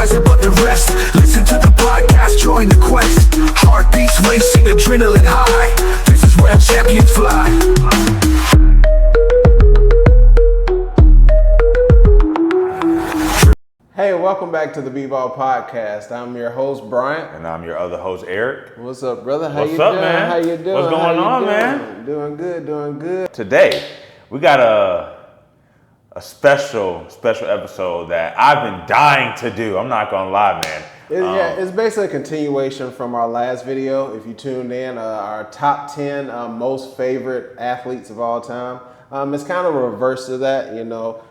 wiser but the rest. Listen to the podcast, join the quest. Heartbeats racing, adrenaline high. This is where champions fly. Hey, welcome back to the B-Ball Podcast. I'm your host, Bryant. And I'm your other host, Eric. What's up, brother? What's up, man? How you doing? What's going on, man? Doing good. Today, we got a special episode that I've been dying to do. I'm not gonna lie, man. It's basically a continuation from our last video. If you tuned in, our top 10 most favorite athletes of all time. It's kind of a reverse to that, you know.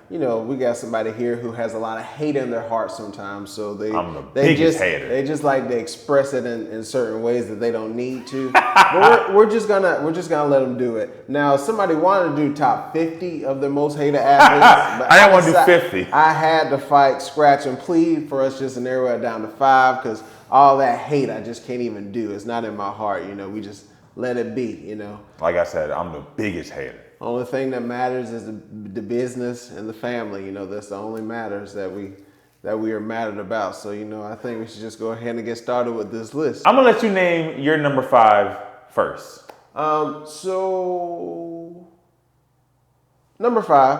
You know, we got somebody here who has a lot of hate in their heart sometimes, so I'm the biggest hater. They just like to express it in certain ways that they don't need to. But we're just gonna let them do it. Now, somebody wanted to do top 50 of the most hated athletes. But I didn't want to do 50. I had to fight, scratch, and plead for us just to narrow it down to 5 because all that hate I just can't even do. It's not in my heart, you know. We just let it be, you know. Like I said, I'm the biggest hater. Only thing that matters is the business and the family. You know, that's the only matters that we are mattered about. So, you know, I think we should just go ahead and get started with this list. I'm gonna let you name your number 5 first. So number 5,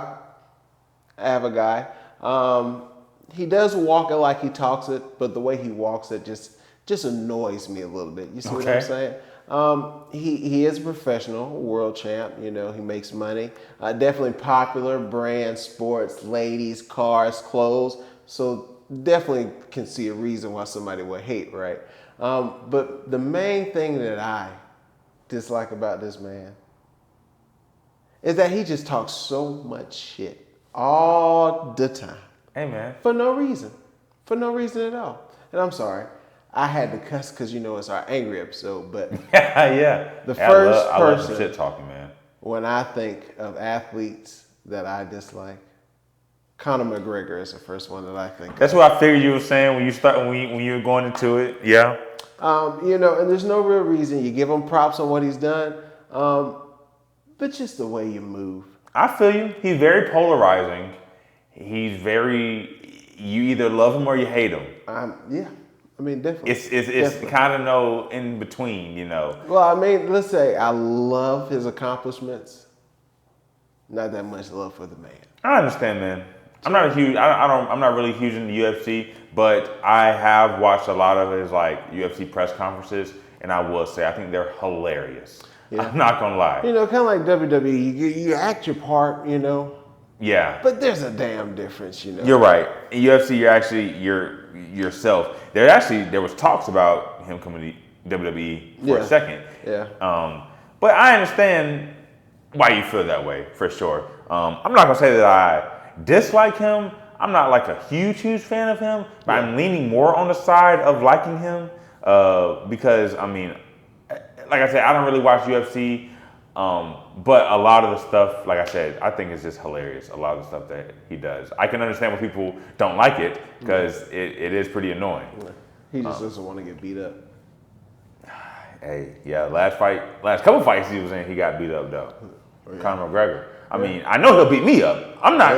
I have a guy. He does walk it like he talks it, but the way he walks it just annoys me a little bit. You see what I'm saying? He is a professional, world champ. You know, he makes money. Definitely popular brand, sports, ladies, cars, clothes. So definitely can see a reason why somebody would hate, right? But the main thing that I dislike about this man is that he just talks so much shit all the time. Hey, man. For no reason at all. And I'm sorry. I had to cuss because, you know, it's our angry episode, but yeah. The first I love person some shit talking, man. When I think of athletes that I dislike, Conor McGregor is the first one that I think That's of. what I figured you were saying when you were going into it. Yeah. You know, and there's no real reason. You give him props on what he's done, but just the way you move. I feel you. He's very polarizing. You either love him or you hate him. Yeah. I mean, definitely. It's kind of no in between, you know. Well, I mean, let's say I love his accomplishments. Not that much love for the man. I understand, man. I'm not really huge in the UFC, but I have watched a lot of his like UFC press conferences, and I will say I think they're hilarious. Yeah. I'm not gonna lie. You know, kind of like WWE, you act your part, you know. Yeah. But there's a damn difference, you know. You're right. In UFC, you're yourself. There was talks about him coming to WWE for a second. Yeah. But I understand why you feel that way, for sure. I'm not gonna say that I dislike him. I'm not like a huge fan of him, but I'm leaning more on the side of liking him because, I mean, like I said, I don't really watch UFC. But a lot of the stuff, like I said, I think it's just hilarious. A lot of the stuff that he does. I can understand why people don't like it because it is pretty annoying. He just doesn't want to get beat up. Hey, yeah, last couple fights he was in, he got beat up though. Conor McGregor. I mean, I know he'll beat me up. I'm not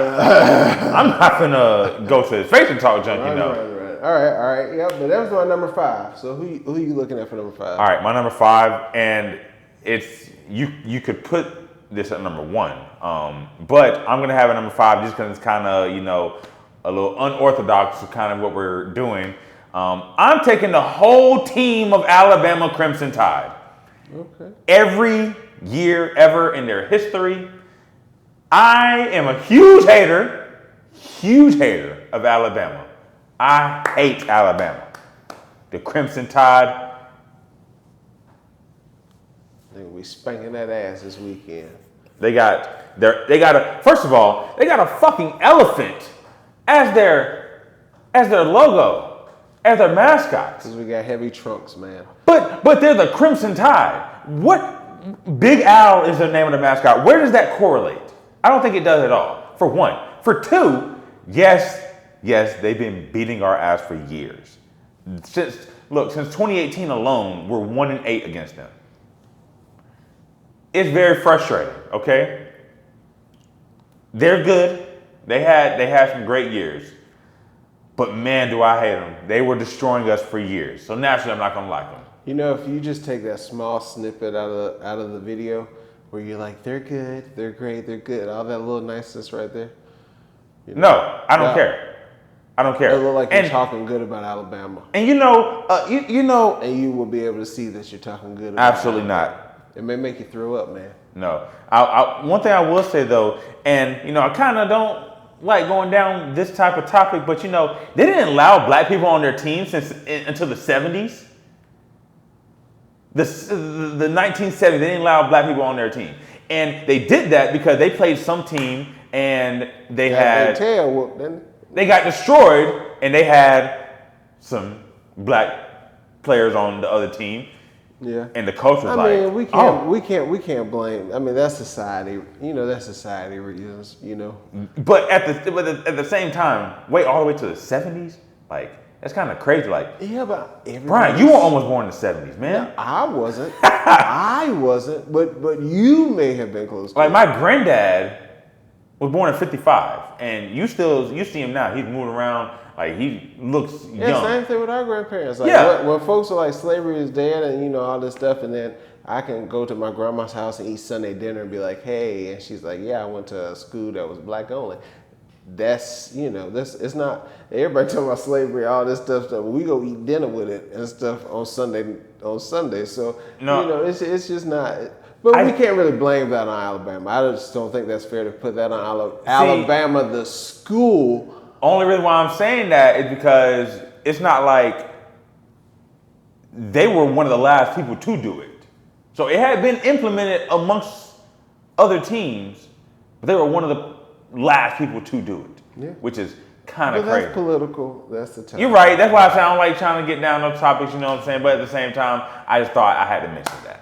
gonna go to his face and talk junk, you know. Right. All right. Yep, but that was my number 5. So who are you looking at for number 5? All right, my number 5, and it's you could put this at number 1, but I'm gonna have it number 5 just because it's kind of, you know, a little unorthodox to kind of what we're doing. I'm taking the whole team of Alabama Crimson Tide. Okay. Every year ever in their history, I am a huge hater of Alabama. I hate Alabama. The Crimson Tide. We spanking that ass this weekend. They got a fucking elephant as their logo, as their mascot. Because we got heavy trunks, man. But they're the Crimson Tide. What? Big Al is the name of the mascot. Where does that correlate? I don't think it does at all. For one. For two, yes, they've been beating our ass for years. Since 2018 alone, we're 1-8 against them. It's very frustrating, okay? They're good. They had some great years. But man, do I hate them. They were destroying us for years. So naturally, I'm not gonna like them. You know, if you just take that small snippet out of the video where you're like, they're good, they're great, they're good, all that little niceness right there. You know, No, I don't care. I don't care. It look like you're talking good about Alabama. And you know, And you will be able to see that you're talking good about absolutely Alabama. not. It may make you throw up, man. No. One thing I will say though, and you know, I kind of don't like going down this type of topic, but you know, they didn't allow black people on their team until the 70s. The 1970s, they didn't allow black people on their team, and they did that because they played some team and they had tail whooped, didn't they got destroyed, and they had some black players on the other team. Yeah. And the coach was I mean, like, we can't blame. I mean, that's society. You know, that's society reasons. You know. But at the same time, wait all the way to the 70s, like that's kind of crazy. Like, Yeah, but Brian, you were almost born in the 70s, man. No, I wasn't. I wasn't. But you may have been close to Like it. my granddad was born in 55, and you see him now. He's moving around. Like he looks Yeah, young. same thing with our grandparents. Like Yeah. when folks are like slavery is dead and you know all this stuff, and then I can go to my grandma's house and eat Sunday dinner and be like, hey, and she's like, yeah, I went to a school that was black only. That's it's not everybody talking about slavery, all this stuff. We go eat dinner with it and stuff on Sunday. So No. it's just not. But we can't really blame that on Alabama. I just don't think that's fair to put that on Alabama, the school. Only reason why I'm saying that is because it's not like they were one of the last people to do it. So it had been implemented amongst other teams, but they were one of the last people to do it, Yeah. which is kind of But crazy. that's political. That's the time. You're right. That's why I sound like trying to get down those topics, you know what I'm saying? But at the same time, I just thought I had to mention that.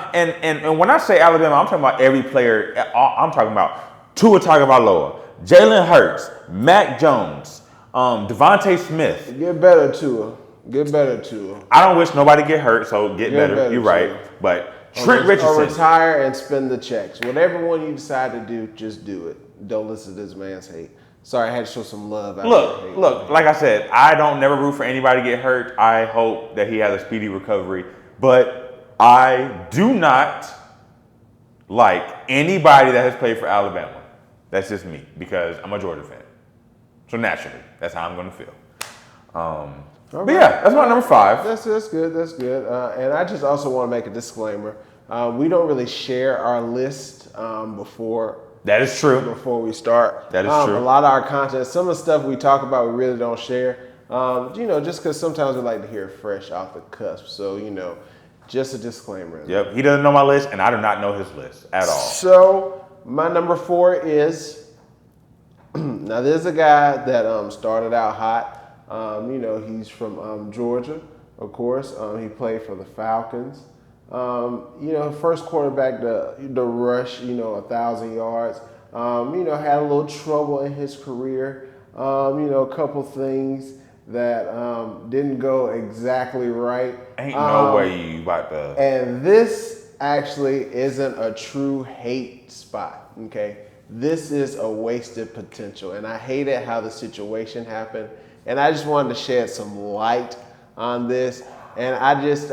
And when I say Alabama, I'm talking about every player. I'm talking about Tua Tagovailoa, Jalen Hurts, Mac Jones, Devontae Smith. Get better to her. Get better to her. I don't wish nobody get hurt, so get better. You're right. Tua. But Trent Or Richardson. retire and spend the checks. Whatever one you decide to do, just do it. Don't listen to this man's hate. Sorry, I had to show some love. Look, like I said, I don't never root for anybody to get hurt. I hope that he has a speedy recovery. But I do not like anybody that has played for Alabama. That's just me, because I'm a Georgia fan. So naturally, that's how I'm going to feel. But yeah, that's my number 5. That's good. That's good. And I just also want to make a disclaimer. We don't really share our list before. That is true. Before we start. That is true. A lot of our content, some of the stuff we talk about, we really don't share. Just because sometimes we like to hear it fresh off the cusp. So, just a disclaimer. Yep, he doesn't know my list, and I do not know his list at all. So, my number 4 is, now there's a guy that started out hot. He's from Georgia, of course. He played for the Falcons. First quarterback to rush, 1,000 yards. Had a little trouble in his career. A couple things that didn't go exactly right. Ain't no way you about to. And this actually isn't a true hate spot, okay? This is a wasted potential. And I hated how the situation happened. And I just wanted to shed some light on this. And I just,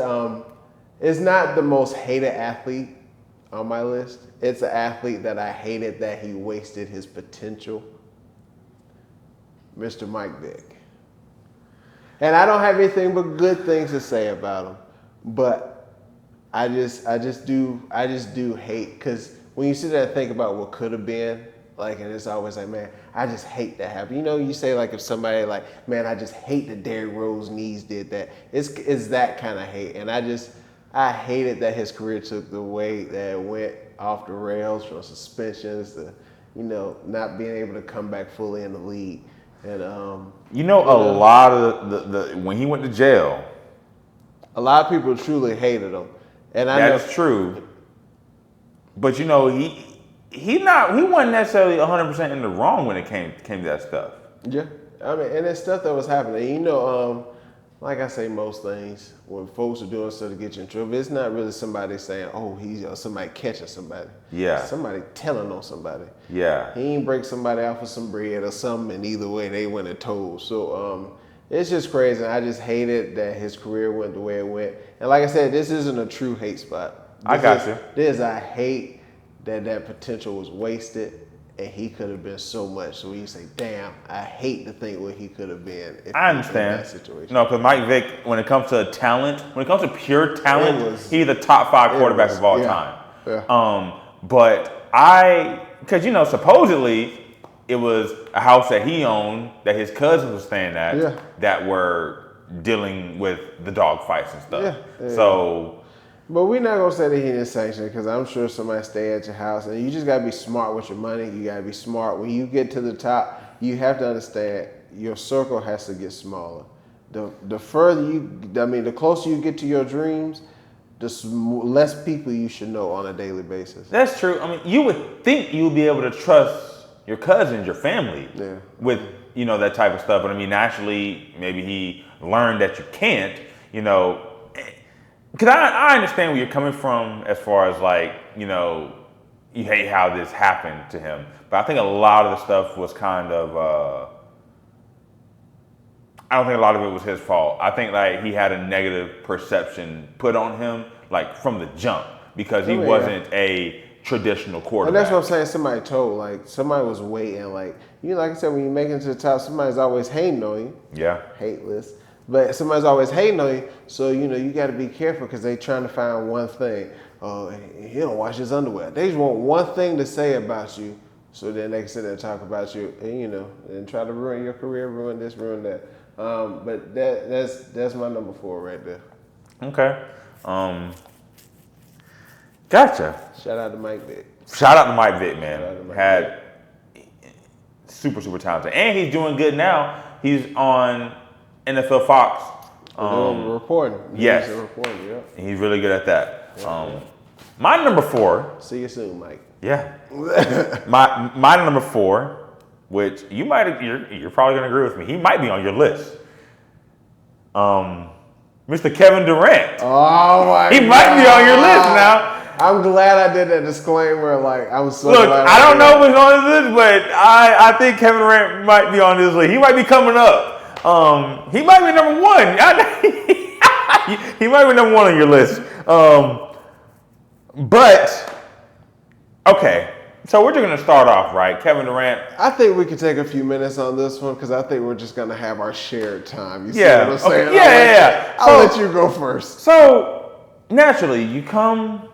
it's not the most hated athlete on my list. It's an athlete that I hated that he wasted his potential. Mr. Mike Vick. And I don't have anything but good things to say about him. But I just do hate, because when you sit there and think about what could have been, and it's always like, man, I just hate that happen. You say if somebody man, I just hate that Derrick Rose knees did that. It's that kind of hate. And I hated that his career took the way that it went off the rails, from suspensions to, not being able to come back fully in the league. And a lot of the when he went to jail, a lot of people truly hated him. And that's true. But he wasn't necessarily 100% in the wrong when it came to that stuff. Yeah, and it's stuff that was happening. like I say, most things, when folks are doing stuff to get you in trouble, it's not really somebody saying, oh, he's somebody catching somebody. Yeah. Somebody telling on somebody. Yeah. He ain't break somebody out for some bread or something, and either way, they went and told. So it's just crazy. I just hated that his career went the way it went. And like I said, this isn't a true hate spot. I got you. I hate that potential was wasted. And he could have been so much. So when you say, damn, I hate to think what he could have been if I he was in understand. that situation. No, because Mike Vick, when it comes to talent, when it comes to pure talent, he's the top 5 quarterbacks of all time. Yeah. But because, supposedly it was a house that he owned that his cousins were staying at that were dealing with the dog fights and stuff. Yeah. So... But we're not gonna say that he didn't sanction it, because I'm sure somebody stay at your house, and you just gotta be smart with your money. You gotta be smart when you get to the top. You have to understand your circle has to get smaller. The further the closer you get to your dreams, the less people you should know on a daily basis. That's true. I mean, you would think you would be able to trust your cousins, your family, with that type of stuff. But I mean, naturally, maybe he learned that you can't. Because I understand where you're coming from as far as you hate how this happened to him. But I think a lot of the stuff was kind of, I don't think a lot of it was his fault. I think he had a negative perception put on him from the jump because he wasn't a traditional quarterback. And that's what I'm saying. Somebody told, somebody was waiting. Like I said, when you make it to the top, somebody's always hating on you. Yeah. Hateless. But somebody's always hating on you, so you got to be careful because they trying to find one thing. Oh, he don't wash his underwear. They just want one thing to say about you, so then they can sit there and talk about you, and and try to ruin your career, ruin this, ruin that. But that's my number 4 right there. Okay. Gotcha. Shout out to Mike Vick. Shout out to Mike Vick, man. Had super talented, and he's doing good now. He's on NFL Fox. Reporting. Yes. Reporting, yeah. And he's really good at that. My number 4. See you soon, Mike. Yeah. my number 4, which you're probably gonna agree with me. He might be on your list. Mr. Kevin Durant. Oh my God. He might be on your list now. I'm glad I did that disclaimer. I'm so Look, glad. I don't know what's on his list, but I think Kevin Durant might be on this list. He might be coming up. He might be number 1. He might be number 1 on your list. But okay, so we're just gonna start off right. Kevin Durant. I think we could take a few minutes on this one because I think we're just gonna have our shared time. You see Yeah. what I'm saying? Okay. Yeah. I'll let you go first. So naturally, you come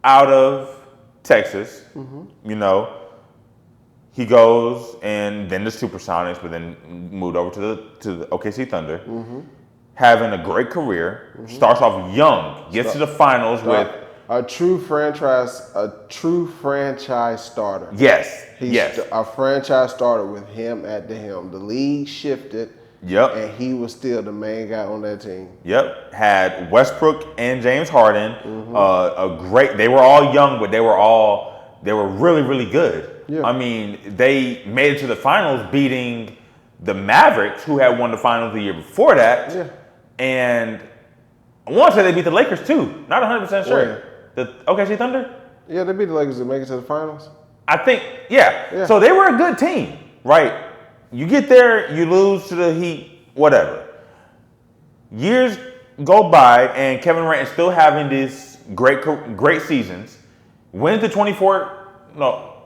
out of Texas. He goes and then the Supersonics, but then moved over to the OKC Thunder. Having a great career, starts off young, gets to the finals with a true franchise starter. Yes. He's a franchise starter with him at the helm. The league shifted. Yep. And he was still the main guy on that team. Yep. Had Westbrook and James Harden. They were all young, but they were really, really good. Yeah. I mean, they made it to the finals beating the Mavericks, who had won the finals the year before that. Yeah. And I want to say they beat the Lakers too. Not 100% sure. Yeah. The OKC Thunder? Yeah, they beat the Lakers to make it to the finals. I think, yeah. So they were a good team, right? You get there, you lose to the Heat, whatever. Years go by, and Kevin Durant is still having these great seasons. Wins the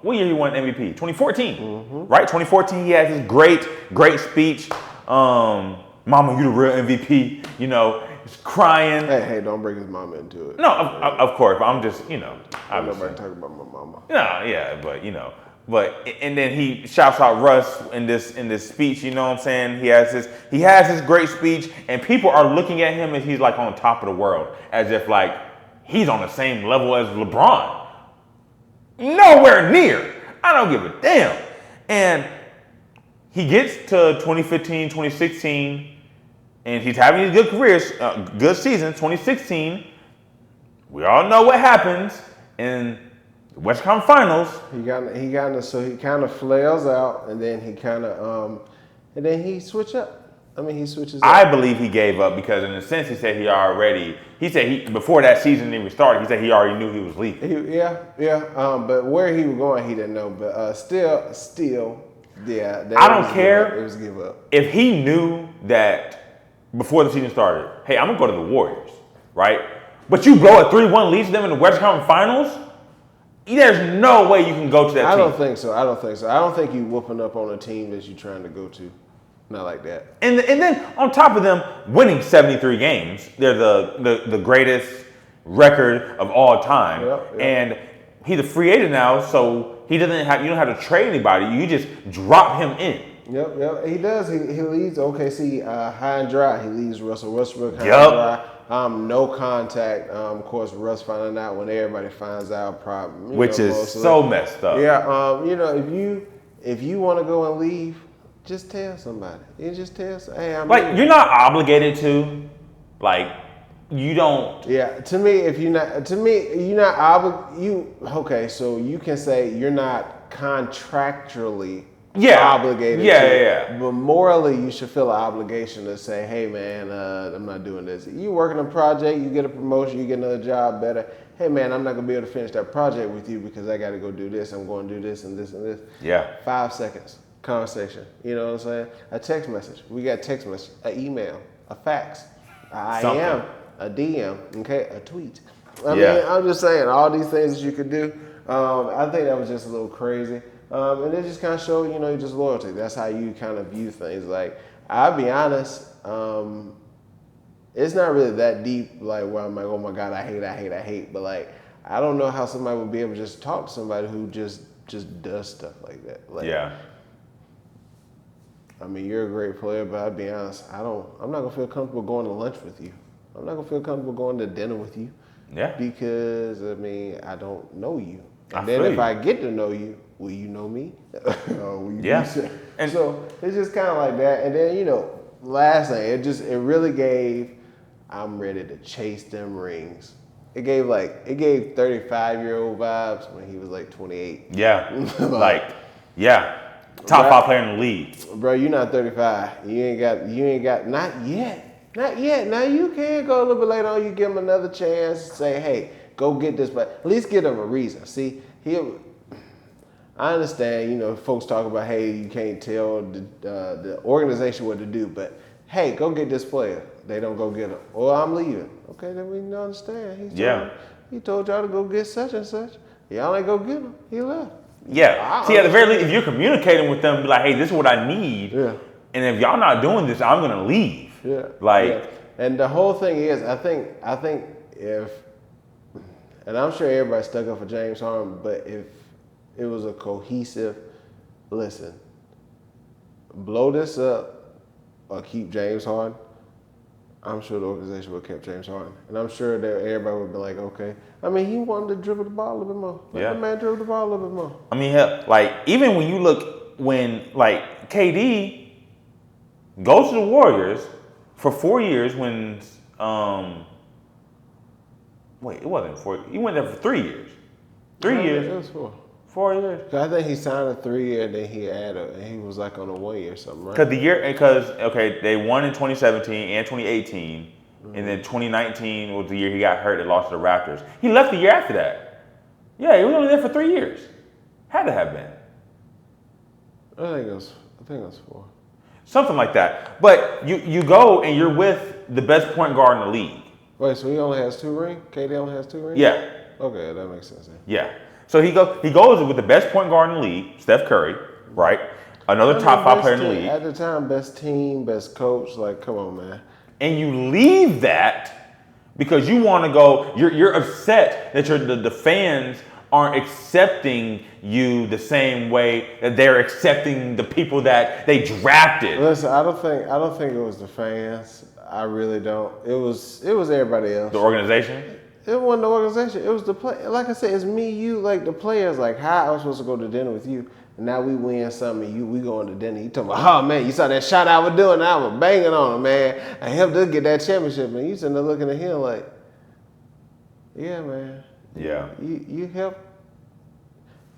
what year he won MVP? 2014, right? 2014, he had his great speech. Mama, you the real MVP. He's crying. Hey, don't bring his mama into it. No, of course. But I'm just, I'm nobody talking about my mama. No, yeah, but and then he shouts out Russ in this speech. You know what I'm saying? He has his great speech, and people are looking at him as he's on top of the world, as if he's on the same level as LeBron. Nowhere near. I don't give a damn. And he gets to 2015, 2016, and he's having these good careers, good seasons. 2016, we all know what happens in the Western Conference Finals. So he kind of flails out, and then he kind of, and then he switch up. I mean, he switches. I up. believe he gave up because, in a sense, he said before that season even started, he said he already knew he was leaving. Yeah. But where he was going, he didn't know. But still, yeah. I don't care. It was give up. If he knew that before the season started, hey, I'm gonna go to the Warriors, right? But you blow a 3-1 lead to them in the Western Conference Finals. There's no way you can go to that team. I don't think so. I don't think you whooping up on a team that you're trying to go to. Not like that. And then on top of them winning 73 games, they're the greatest record of all time. Yep. And he's a free agent now, so you don't have to trade anybody. You just drop him in. Yep. He does. He leads OKC high and dry. He leads Russell Westbrook high Yep. and dry. No contact. Of course, Russ finding out when everybody finds out. Problem, Which is so messed up. Yeah. If you want to go and leave, just tell somebody. You just tell. Hey, I'm leaving. You're not obligated to. You don't. Yeah. To me, you're not obligated. Okay, so you can say you're not contractually. Obligated. Yeah. But morally, you should feel an obligation to say, "Hey, man, I'm not doing this." You work in a project, you get a promotion, you get another job better. Hey, man, I'm not gonna be able to finish that project with you because I got to go do this. I'm going to do this and this and this. Yeah. 5 seconds conversation. You know what I'm saying? A text message. We got text message, an email, a fax, a IM, a DM, okay, a tweet. I mean, I'm just saying all these things that you could do. I think that was just a little crazy. And it just kind of showed, just loyalty. That's how you kind of view things. Like, I'll be honest, it's not really that deep, like, where I'm like, oh my God, I hate. But, like, I don't know how somebody would be able to just talk to somebody who just does stuff like that. Like, Yeah. I mean, you're a great player, but I'll be honest, I'm not going to feel comfortable going to lunch with you. I'm not going to feel comfortable going to dinner with you. Yeah. Because, I mean, I don't know you. And I then feel if you. I get to know you, will you know me? Or will you Yeah. And so it's just kind of like that. And then, last thing, it really gave, I'm ready to chase them rings. It gave 35-year-old vibes when he was like 28. Yeah. Top 5 player in the league. Bro, you're not 35. You ain't got, not yet. Now you can go a little bit later on. You give him another chance. Say, hey, go get this, but at least give him a reason. See, I understand, folks talk about, hey, you can't tell the organization what to do, but hey, go get this player. They don't go get him. Or I'm leaving. Okay, then we understand. He told y'all to go get such and such. Y'all ain't go get him. He left. Yeah. See, at the very least, if you're communicating with them, be like, hey, this is what I need. Yeah. And if y'all not doing this, I'm going to leave. Yeah. And the whole thing is, I think if, and I'm sure everybody stuck up for James Harden, but if it was a cohesive, listen, blow this up or keep James Harden, I'm sure the organization would have kept James Harden. And I'm sure that everybody would be like, okay. I mean, he wanted to dribble the ball a little bit more. Let the man dribble the ball a little bit more. I mean, hell, even when you look, KD goes to the Warriors for 4 years when, it wasn't 4. He went there for 3 years. 3 years. It was 4. 4 years. I think he signed a 3-year, and then he added, and he was like on a 1 year or something, right? They won in 2017 and 2018, and then 2019 was the year he got hurt and lost to the Raptors. He left the year after that. Yeah, he was only there for 3 years. Had to have been. I think it was 4. Something like that. But you go and you're with the best point guard in the league. Wait, so he only has 2 rings? KD only has 2 rings? Yeah. Okay, that makes sense. Yeah. So he goes with the best point guard in the league, Steph Curry, right? Another top 5 player in the league. At the time, best team, best coach. Like, come on, man. And you leave that because you want to go. You're upset that the fans aren't accepting you the same way that they're accepting the people that they drafted. Listen, I don't think it was the fans. I really don't. It was everybody else. The organization? It wasn't the organization. It was the play. Like I said, it's me, you, like the players. Like, how I was supposed to go to dinner with you, and now we win something, and we going to dinner. You talking about, oh man, you saw that shot I was doing, I was banging on him, man. I helped us get that championship, man. You sitting there looking at him like, yeah, man. Yeah. You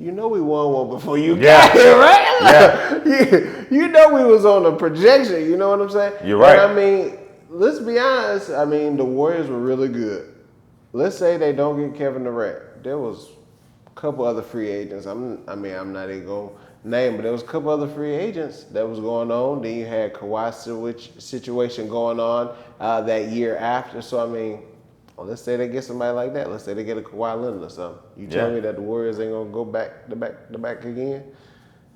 you know we won one before you Yeah. got here, right? Yeah. You know we was on a projection. You know what I'm saying? You're right. And I mean, let's be honest. I mean, the Warriors were really good. Let's say they don't get Kevin Durant. There was a couple other free agents. I'm not even going to name, but there was a couple other free agents that was going on. Then you had Kawhi situation going on that year after. So, I mean, well, let's say they get somebody like that. Let's say they get a Kawhi Leonard or something. You tell me that the Warriors ain't going to go back to back again?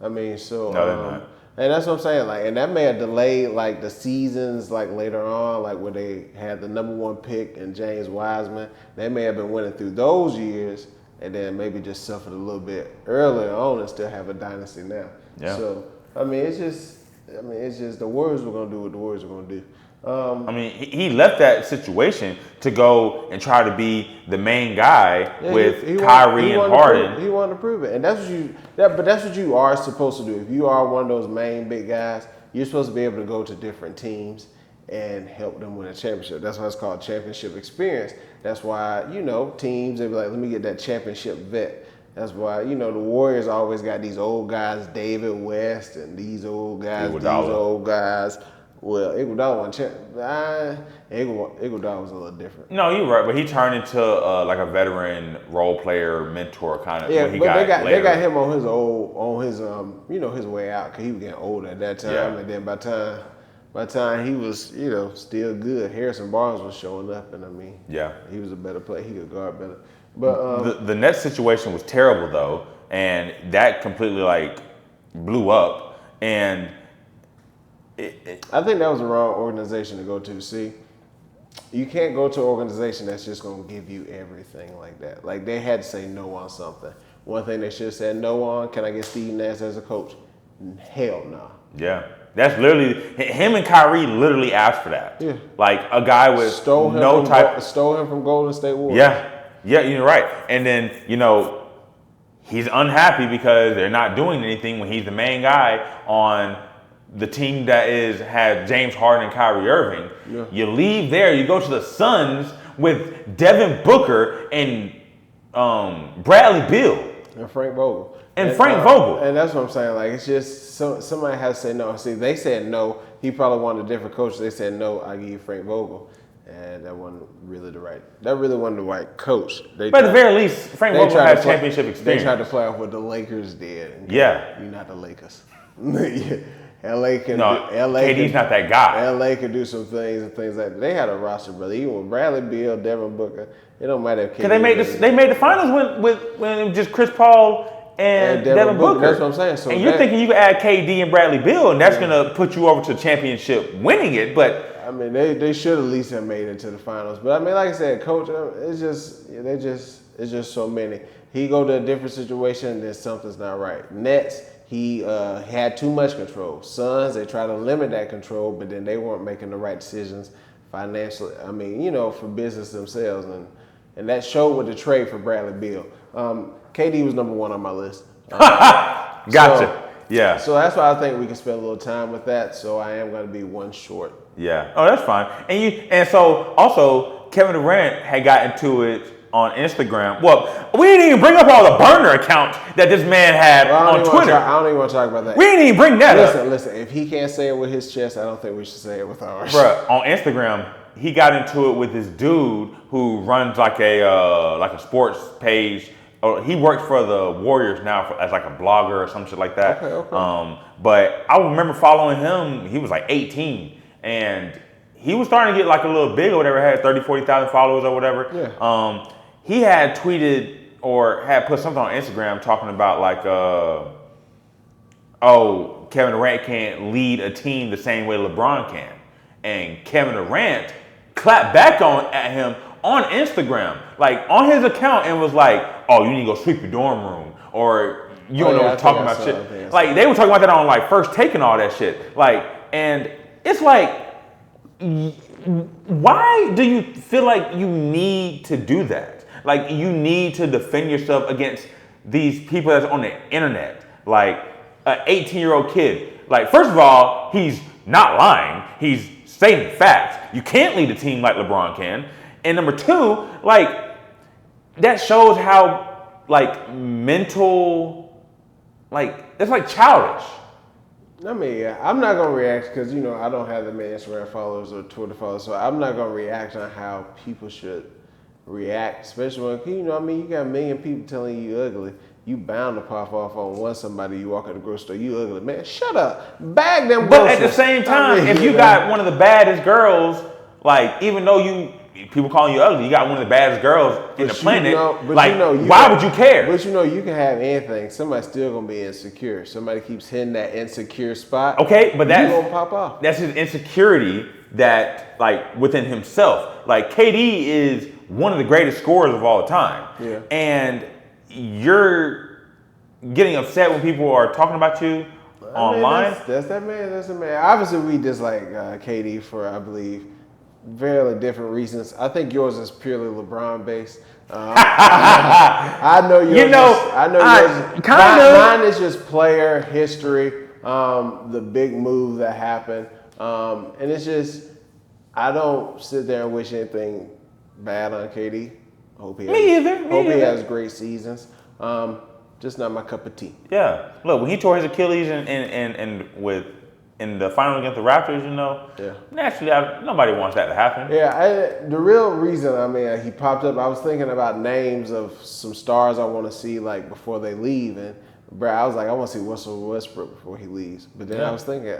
I mean, so... No, they're not. And that's what I'm saying, like, and that may have delayed like the seasons, like later on, like where they had the number 1 pick and James Wiseman. They may have been winning through those years, and then maybe just suffered a little bit earlier on and still have a dynasty now. Yeah. So it's just the Warriors were gonna do what the Warriors were gonna do. I mean, he left that situation to go and try to be the main guy with Kyrie and Harden. He wanted to prove it, and that's what you are supposed to do. If you are one of those main big guys, you're supposed to be able to go to different teams and help them win a championship. That's why it's called championship experience. That's why teams they be like, let me get that championship vet. That's why the Warriors always got these old guys, David West, and these old guys, Well, Iguodala won Iguodala was a little different. No, you're right, but he turned into like a veteran role player, mentor kind of. Yeah, but they got him on his way out because he was getting older at that time, and then by the time he was still good, Harrison Barnes was showing up, and I mean, he was a better player. He could guard better. But the Nets situation was terrible though, and that completely like blew up, and. I think that was the wrong organization to go to. See, you can't go to an organization that's just going to give you everything like that. Like, they had to say no on something. One thing they should have said no on, can I get Steve Nash as a coach? Hell no. Yeah. That's literally, him and Kyrie literally asked for that. Yeah. Like, a guy with stole him from Golden State Warriors. Yeah, you're right. And then, he's unhappy because they're not doing anything when he's the main guy on the team that has James Harden and Kyrie Irving. Yeah. You leave there, you go to the Suns with Devin Booker and Bradley Beal. And Frank Vogel. And Frank Vogel. And that's what I'm saying. Like, it's just somebody has to say no. See, they said no. He probably wanted a different coach. They said no, I give you Frank Vogel. And that wasn't really the right coach. But at the very least, Frank Vogel had championship experience. They tried to play off what the Lakers did. And yeah. You're not the Lakers. Yeah. KD's not that guy. LA could do some things and things like that. They had a roster, brother. Even with Bradley Beal, Devin Booker, it don't matter if KD. Because they made the finals when just Chris Paul and Devin Booker. That's what I'm saying. So and you're thinking you could add KD and Bradley Beal, and that's gonna put you over to the championship, winning it. But I mean, they should at least have made it to the finals. But I mean, like I said, coach, it's just so many. He go to a different situation, then something's not right. Nets. He had too much control. Suns, they try to limit that control, but then they weren't making the right decisions financially. I mean, for business themselves. And that showed with the trade for Bradley Beal. KD was number 1 on my list. Gotcha. Yeah. So that's why I think we can spend a little time with that. So I am going to be 1 short. Yeah. Oh, that's fine. And so also Kevin Durant had got into it on Instagram. Well, we didn't even bring up all the burner accounts that this man had on Twitter. I don't even want to talk about that. We didn't even bring that up. Listen, if he can't say it with his chest, I don't think we should say it with ours. Bruh, on Instagram, he got into it with this dude who runs like a sports page. He works for the Warriors now as like a blogger or some shit like that. Okay. But I remember following him. He was like 18, and he was starting to get like a little big or whatever. Had 30, 40,000 followers or whatever. Yeah. He had tweeted or had put something on Instagram talking about like, Kevin Durant can't lead a team the same way LeBron can. And Kevin Durant clapped back at him on Instagram, like on his account, and was like, oh, you need to go sweep your dorm room, or you don't know what talking about shit. Like, they were talking about that on like First Take and all that shit. Like, and it's like, why do you feel like you need to do that? Like, you need to defend yourself against these people that's on the internet. Like, an 18-year-old kid. Like, first of all, he's not lying. He's stating facts. You can't lead a team like LeBron can. And number 2, like, that shows how like mental, like it's like childish. I mean, yeah, I'm not gonna react because I don't have that many Instagram followers or Twitter followers, so I'm not gonna react on how people should react, especially when you got a million people telling you ugly. You bound to pop off on somebody you walk in the grocery store, you ugly, man. Shut up, bag them. But at the same time, if you got one of the baddest girls, like even though people calling you ugly, you got one of the baddest girls in the planet. Why would you care? But you can have anything. Somebody's still gonna be insecure. Somebody keeps hitting that insecure spot. Okay, but that's gonna pop off. That's his insecurity that like within himself. Like KD is one of the greatest scorers of all time. Yeah. And you're getting upset when people are talking about you online. That's that man. That's the man. Obviously, we dislike KD for, I believe, very different reasons. I think yours is purely LeBron based. I know yours. Mine is just player history. The big move that happened, and it's just I don't sit there and wish anything bad on KD. Hope he has great seasons. Just not my cup of tea. Yeah. Look, when he tore his Achilles in the final against the Raptors, naturally nobody wants that to happen. Yeah, the real reason, he popped up. I was thinking about names of some stars I want to see like before they leave, and I was like, I want to see Russell Westbrook before he leaves. But then I was thinking,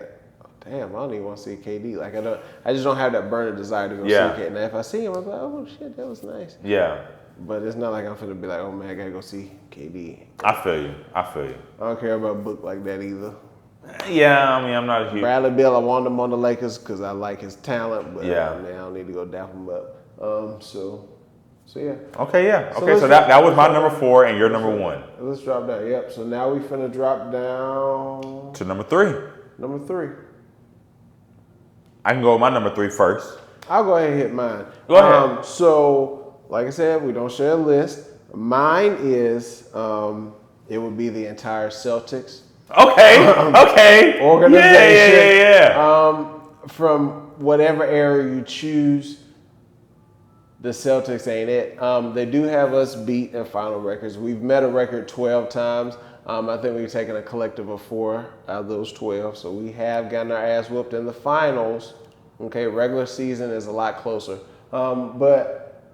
damn, I don't even want to see KD. Like I just don't have that burning desire to go see KD. Now if I see him, I'm like, oh shit, that was nice. Yeah. But it's not like I'm finna be like, oh man, I gotta go see KD. I feel you. I don't care about a book like that either. Yeah, I'm not a huge Bradley Beal. I want him on the Lakers because I like his talent, but I don't need to go dap him up. So yeah. Okay, yeah. Okay, so that was my number 4 and your number 1. Let's drop down. Yep. So now we finna drop down to number 3. Number 3. I can go with my number 3 first. I'll go ahead and hit mine. Go ahead. So, like I said, we don't share a list. Mine is, it would be the entire Celtics. Okay. Organization. Yeah. From whatever era you choose, the Celtics ain't it. They do have us beat in final records. We've met a record 12 times. I think we've taken a collective of 4 out of those 12. So we have gotten our ass whooped in the finals. Okay, regular season is a lot closer. But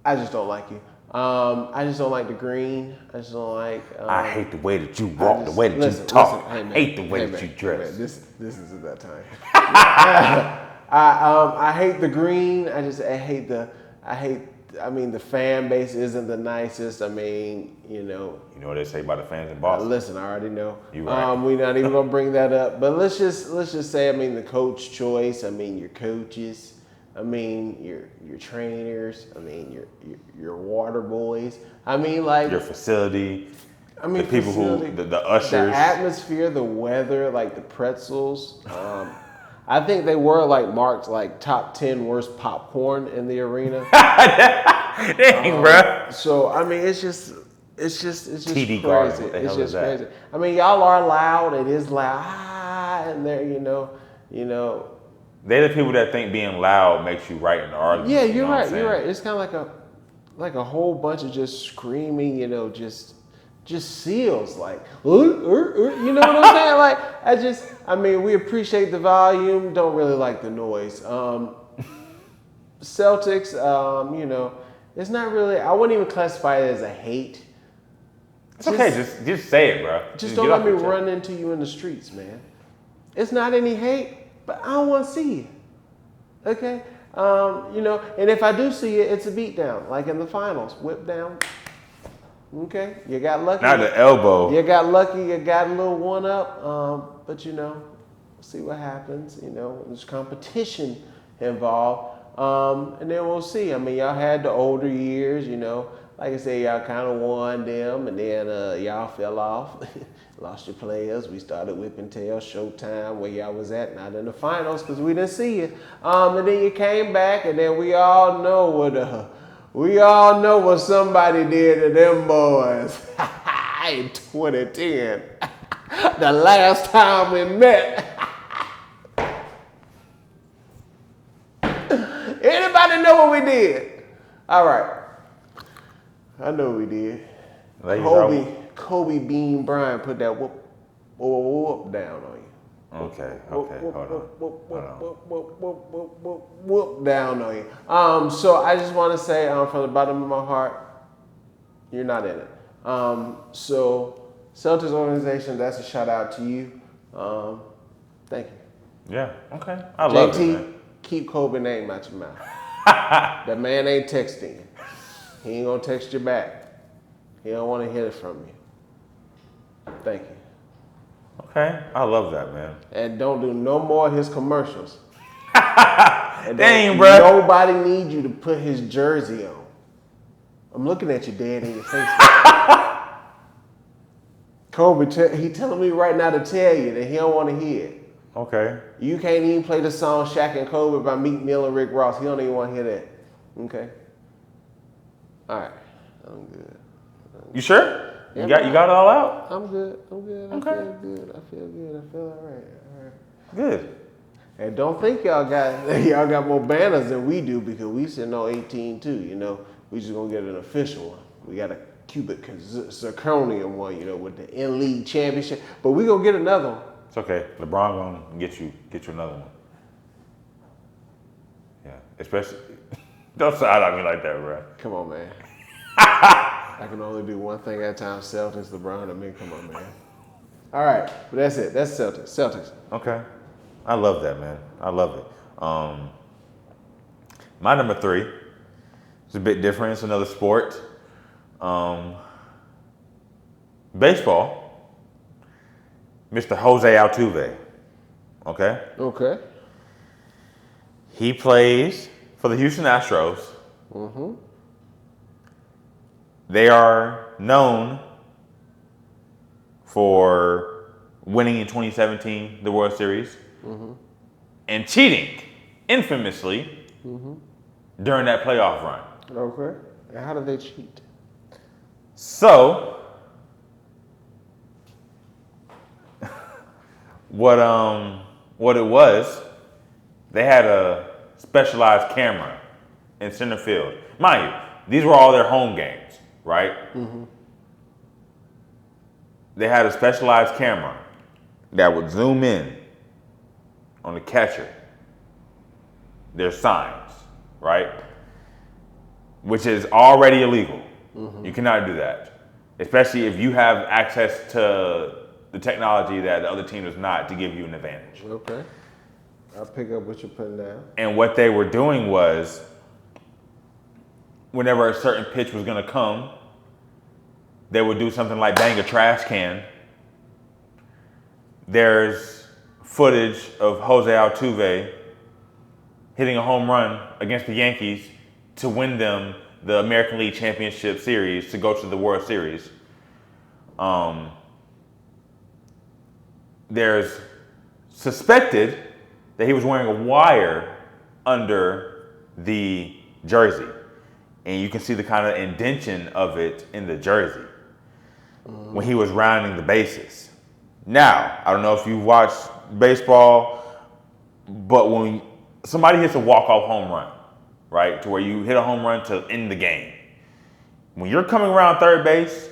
I just don't like you. I just don't like the green. I just don't like. I hate the way that you walk, the way that you talk. I hate the way that you dress. This isn't that time. I hate the green. I mean, the fan base isn't the nicest. I mean, You know what they say about the fans in Boston? Listen, I already know. You right. We're not even gonna bring that up. But let's just say, the coach choice. Your coaches. Your trainers. Your water boys. Your facility. The people the ushers. The atmosphere, the weather, like the pretzels. I think they were marked top 10 worst popcorn in the arena. Dang, bro. So it's just TD crazy. Garden. What the It's hell just is that? crazy. Y'all are loud. It is loud. And there, They're the people that think being loud makes you right in the argument. Yeah, you're right. You're right. It's kind of like a whole bunch of just screaming. Just seals. You know what I'm saying? We appreciate the volume. Don't really like the noise. Celtics. It's not really. I wouldn't even classify it as a hate. It's okay. Just say it, bro. Just don't let me run into you in the streets, man. It's not any hate. But I don't want to see it. Okay? And if I do see it, it's a beatdown. Like in the finals. Whip down. Okay? You got lucky. Not the elbow. You got lucky. You got a little one up. But we'll see what happens. There's competition involved. And then we'll see. Y'all had the older years, Like I said, y'all kind of won them. And then y'all fell off. Lost your players. We started whipping tail. Showtime, where y'all was at, not in the finals because we didn't see you. And then you came back, and then we all know what somebody did to them boys in 2010. The last time we met. Anybody know what we did? All right. I know what we did. Ladies are- Kobe Bean Bryant put that whoop down on you. Okay, hold on. Whoop down on you. So I just want to say, from the bottom of my heart, you're not in it. So Celtics organization, that's a shout out to you. Thank you. Yeah, okay. I love it, JT, man. keep Kobe name out your mouth. That man ain't texting you. He ain't gonna text you back. He don't want to hear it from you. Thank you. Okay, I love that, man. And don't do no more of his commercials. Dang, bro. Nobody needs you to put his jersey on. I'm looking at you dead in your face. Kobe, he telling me right now to tell you that he don't want to hear it. Okay. You can't even play the song Shaq and Kobe by Meek Mill and Rick Ross. He don't even want to hear that. Okay? All right. I'm good. You sure? Yeah, You got it all out? I'm good. I Okay. feel good. I feel all right. Good. And don't think y'all got more banners than we do, because we sitting on 18 too. You know, we just gonna get an official one. We got a cubic zirconium one, you know, with the in-league championship. But we gonna get another one. It's okay. LeBron gonna get you another one. Yeah, especially don't side at me like that, bro. Come on, man. I can only do one thing at a time. Celtics, LeBron, and me. Come on, man. All right, but that's it. That's Celtics. Okay. I love that, man. I love it. My number 3 is a bit different. It's another sport. Baseball. Mr. Jose Altuve. Okay? Okay. He plays for the Houston Astros. Mm-hmm. They are known for winning in 2017 the World Series and cheating infamously during that playoff run. Okay. And how did they cheat? So, what it was, they had a specialized camera in center field. Mind you, these were all their home games, right? They had a specialized camera that would zoom in on the catcher, their signs, right? Which is already illegal. You cannot do that, especially if you have access to the technology that the other team does not, to give you an advantage. Okay. I'll pick up what you're putting down. And what they were doing was, whenever a certain pitch was going to come, they would do something like bang a trash can. There's footage of Jose Altuve hitting a home run against the Yankees to win them the American League Championship Series, to go to the World Series. There's suspected that he was wearing a wire under the jersey. And you can see the kind of indentation of it in the jersey when he was rounding the bases. Now, I don't know if you've watched baseball, but when somebody hits a walk-off home run, right, to where you hit a home run to end the game, when you're coming around third base,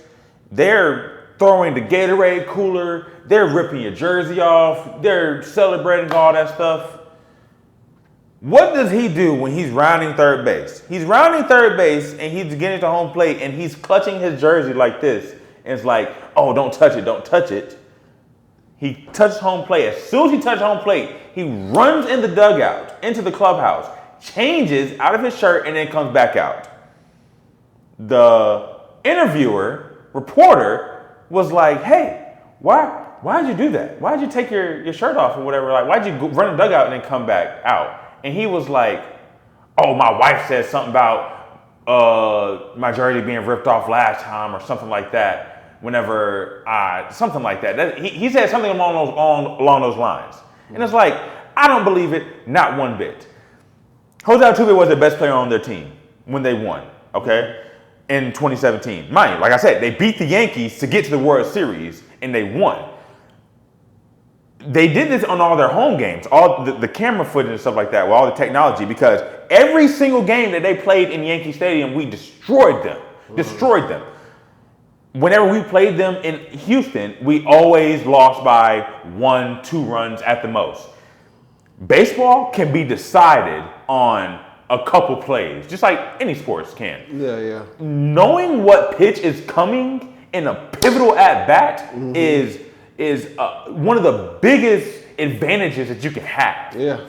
they're throwing the Gatorade cooler, they're ripping your jersey off, they're celebrating all that stuff. What does he do when he's rounding third base? He's rounding third base and he's getting to home plate and he's clutching his jersey like this. And it's like, oh, don't touch it, don't touch it. He touches home plate. As soon as he touches home plate, he runs in the dugout, into the clubhouse, changes out of his shirt, and then comes back out. The reporter was like, hey, why'd you do that? Why'd you take your shirt off or whatever? Like, why'd you run the dugout and then come back out? And he was like, oh, my wife said something about my jersey being ripped off last time or something like that. Something like that. He said something along those lines. And it's like, I don't believe it, not one bit. Jose Altuve was the best player on their team when they won, okay, in 2017. Mind you, like I said, they beat the Yankees to get to the World Series, and they won. They did this on all their home games, all the camera footage and stuff like that, with all the technology, because every single game that they played in Yankee Stadium, we destroyed them. whenever we played them in Houston, we always lost by 1-2 runs at the most. Baseball can be decided on a couple plays, just like any sports can. Yeah. Knowing what pitch is coming in a pivotal at bat is one of the biggest advantages that you can have. Yeah.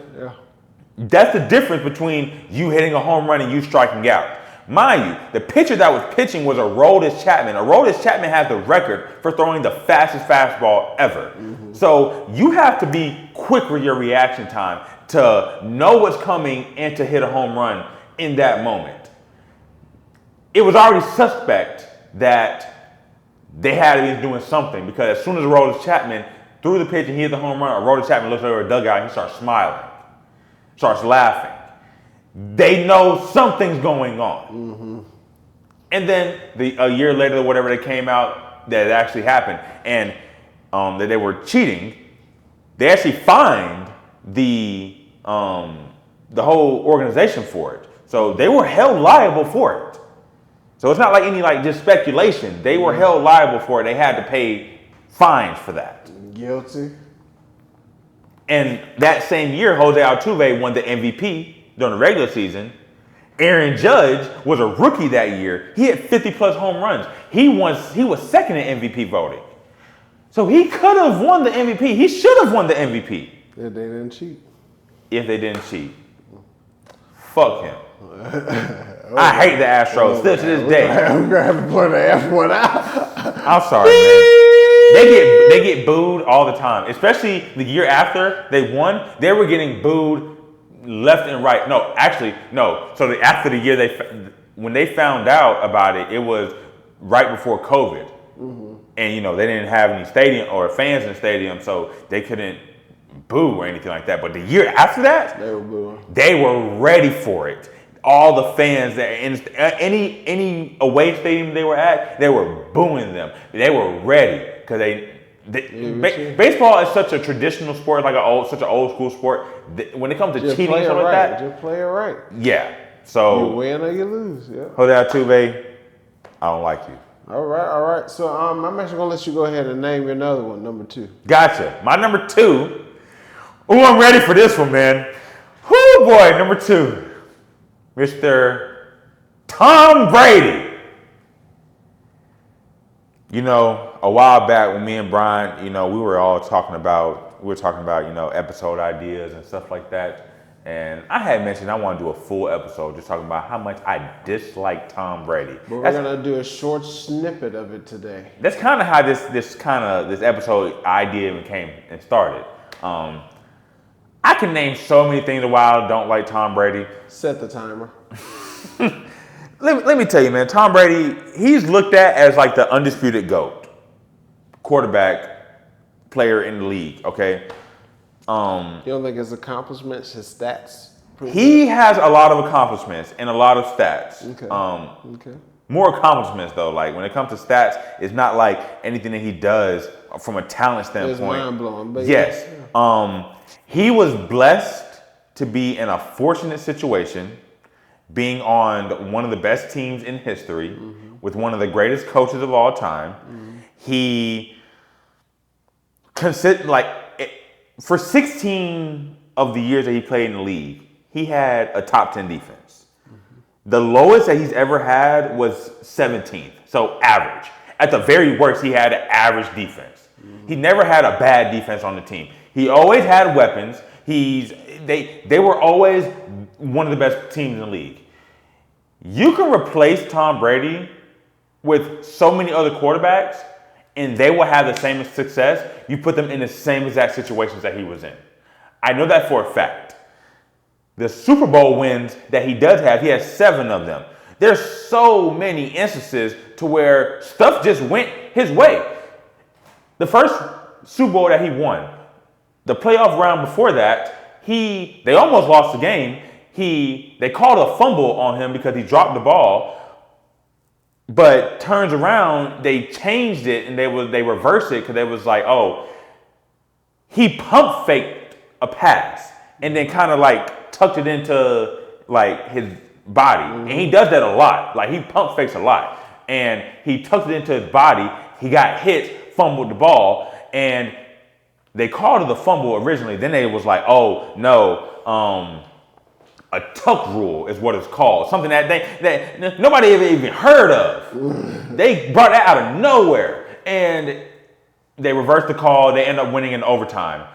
That's the difference between you hitting a home run and you striking out. Mind you, the pitcher that was pitching was Aroldis Chapman. Aroldis Chapman has the record for throwing the fastest fastball ever. So you have to be quick with your reaction time to know what's coming and to hit a home run in that moment. It was already suspect that they had to be doing something, because as soon as Aroldis Chapman threw the pitch and he hit the home run, Aroldis Chapman looks over a dugout and he starts smiling, starts laughing. They know something's going on. And then a year later, whatever, they came out that it actually happened and that they were cheating. They actually fined the whole organization for it. So they were held liable for it. So it's not like any just speculation. They were held liable for it. They had to pay fines for that. Guilty. And that same year, Jose Altuve won the MVP during the regular season. Aaron Judge was a rookie that year. He hit 50-plus home runs. He was second in MVP voting. So he could have won the MVP. He should have won the MVP. If they didn't cheat. If they didn't cheat. Fuck him. I hate the Astros still to this day. I'm gonna have to point the F one out. I'm sorry, man. They get booed all the time. Especially the year after they won, they were getting booed left and right. No, actually, no. So after the year, when they found out about it, it was right before COVID. And, they didn't have any stadium or fans in the stadium, so they couldn't boo or anything like that. But the year after that, They were booing. they were ready for it. All the fans that in any away stadium they were at, they were booing them. They were ready because baseball is such a traditional sport, such an old school sport. When it comes to Just cheating play and it stuff like right. that, Just play it right. yeah. So You win or you lose. Yeah. Jose Altuve, I don't like you. All right. So I'm actually gonna let you go ahead and name another one, number 2. Gotcha. My number 2. Oh, I'm ready for this one, man. Whoo, boy, number 2, Mr. Tom Brady. A while back when me and Bryant, we were talking about, episode ideas and stuff like that. And I had mentioned I want to do a full episode just talking about how much I dislike Tom Brady. But we're gonna do a short snippet of it today. That's kind of how this episode idea even came and started. I can name so many things why I don't like Tom Brady. Set the timer. Let me tell you, man, Tom Brady, he's looked at as like the undisputed GOAT, quarterback, player in the league, okay? You don't think his accomplishments, his stats? He has a lot of accomplishments and a lot of stats. Okay. Okay. More accomplishments, though. Like, when it comes to stats, it's not like anything that he does from a talent standpoint. It's mind-blowing. But yes. Yeah. He was blessed to be in a fortunate situation, being on one of the best teams in history, with one of the greatest coaches of all time. He for 16 of the years that he played in the league, he had a top 10 defense. The lowest that he's ever had was 17th, so average. At the very worst, he had an average defense. He never had a bad defense on the team. He always had weapons. They were always one of the best teams in the league. You can replace Tom Brady with so many other quarterbacks, and they will have the same success. You put them in the same exact situations that he was in. I know that for a fact. The Super Bowl wins that he does have, he has 7 of them. There's so many instances to where stuff just went his way. The first Super Bowl that he won, the playoff round before that, they almost lost the game. They called a fumble on him because he dropped the ball. But turns around, they changed it and they reversed it because they was like, oh, he pump faked a pass and then kind of tucked it into his body. And he does that a lot. He pump fakes a lot. and he tucked it into his body. He got hit, fumbled the ball, and they called it a fumble originally. Then they was like, oh no, a tuck rule is what it's called. Something that nobody ever even heard of. They brought that out of nowhere, and they reversed the call. They end up winning in overtime.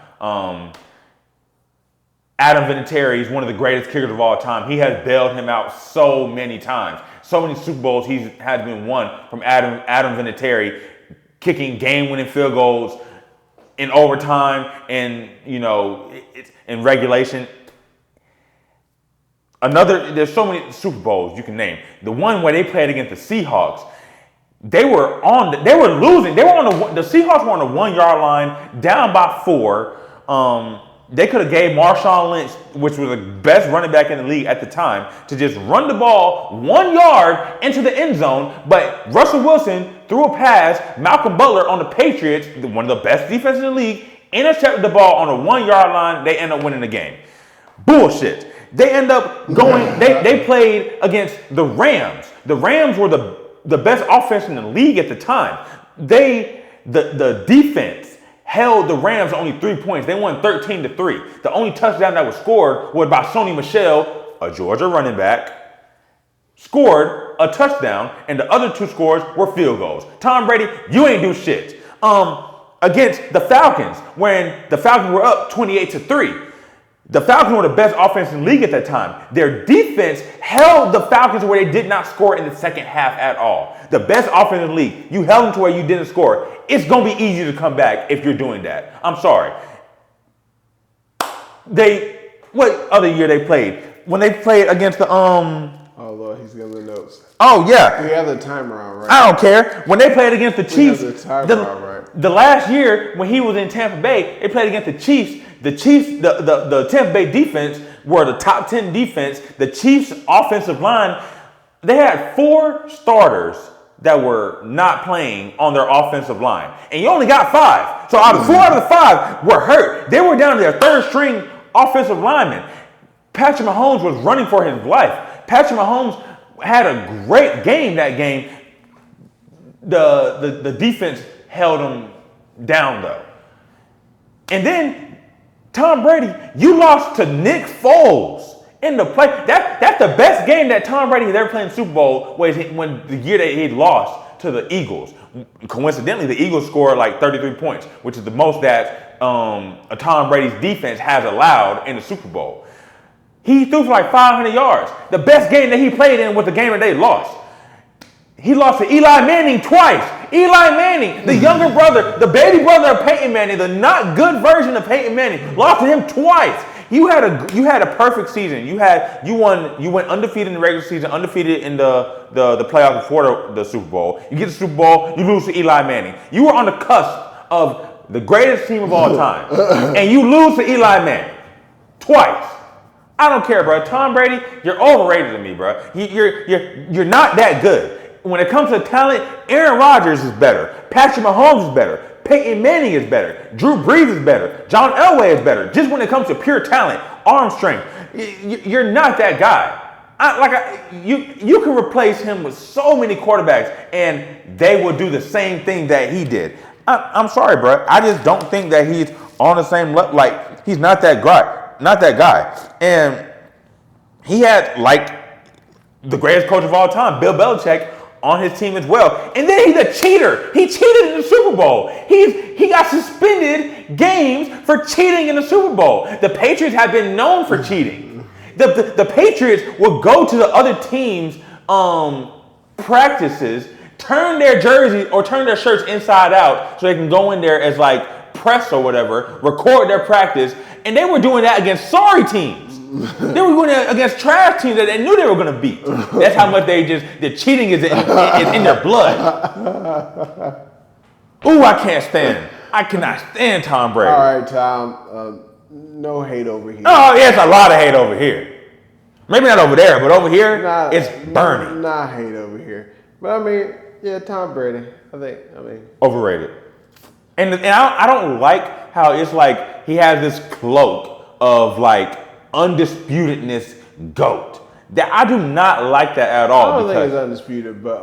Adam Vinatieri is one of the greatest kickers of all time. He has bailed him out so many times. So many Super Bowls has been won from Adam Vinatieri, kicking game-winning field goals in overtime and in regulation. There's so many Super Bowls you can name. The one where they played against the Seahawks, they were losing. The Seahawks were on the 1 yard line, down by 4. They could have gave Marshawn Lynch, which was the best running back in the league at the time, to just run the ball 1 yard into the end zone. But Russell Wilson threw a pass. Malcolm Butler on the Patriots, one of the best defenses in the league, intercepted the ball on the 1 yard line. They end up winning the game. Bullshit. They end up going. They played against the Rams. The Rams were the best offense in the league at the time. The defense held the Rams only 3 points. They won 13-3. The only touchdown that was scored was by Sony Michel, a Georgia running back, scored a touchdown, and the other 2 scores were field goals. Tom Brady, you ain't do shit. Against the Falcons, when the Falcons were up 28-3. The Falcons were the best offense in the league at that time. Their defense held the Falcons where they did not score in the second half at all. The best offense in the league. You held them to where you didn't score. It's going to be easy to come back if you're doing that. I'm sorry. What other year they played? When they played against the Oh Lord, he's getting the notes. Oh yeah. We have the timer on, right? I don't care. When they played against the Chiefs, the last year when he was in Tampa Bay, they played against the Chiefs. The Chiefs, the Tampa Bay defense were the top 10 defense. The Chiefs offensive line, they had 4 starters that were not playing on their offensive line. And you only got 5. So out of 4 out of the 5 were hurt. They were down to their 3rd string offensive lineman. Patrick Mahomes was running for his life. Patrick Mahomes had a great game that game. The defense held him down though. And then Tom Brady, you lost to Nick Foles in the play. That's the best game that Tom Brady has ever played in Super Bowl was when the year that he lost to the Eagles. Coincidentally, the Eagles scored like 33 points, which is the most that a Tom Brady's defense has allowed in the Super Bowl. He threw for like 500 yards. The best game that he played in was the game that they lost. He lost to Eli Manning twice. Eli Manning, the younger brother, the baby brother of Peyton Manning, the not good version of Peyton Manning, lost to him twice. You had a perfect season. You went undefeated in the regular season, undefeated in the playoffs before the Super Bowl. You get the Super Bowl, you lose to Eli Manning. You were on the cusp of the greatest team of all time, and you lose to Eli Manning twice. I don't care, bro. Tom Brady, you're overrated to me, bro. You're not that good. When it comes to talent, Aaron Rodgers is better. Patrick Mahomes is better. Peyton Manning is better. Drew Brees is better. John Elway is better. Just when it comes to pure talent, arm strength, you're not that guy. You can replace him with so many quarterbacks, and they will do the same thing that he did. I'm sorry, bro. I just don't think that he's on the same level. Like, he's not that guy. And he had like the greatest coach of all time, Bill Belichick, on his team as well. And then he's a cheater. He cheated in the Super Bowl. He got suspended games for cheating in the Super Bowl. The Patriots have been known for cheating. The Patriots will go to the other team's practices, turn their jerseys or turn their shirts inside out so they can go in there as like press or whatever, record their practice. And they were doing that against sorry teams. They were going against trash teams that they knew they were going to beat. That's how much the cheating is in their blood. Ooh, I cannot stand Tom Brady. All right, Tom. No hate over here. Oh, yes, a lot of hate over here. Maybe not over there, but over here, it's burning. Not hate over here. But I mean, yeah, Tom Brady. I mean. Overrated. And I don't like how it's like he has this cloak of like undisputedness GOAT. That I do not like that at I all. don't think it's undisputed, but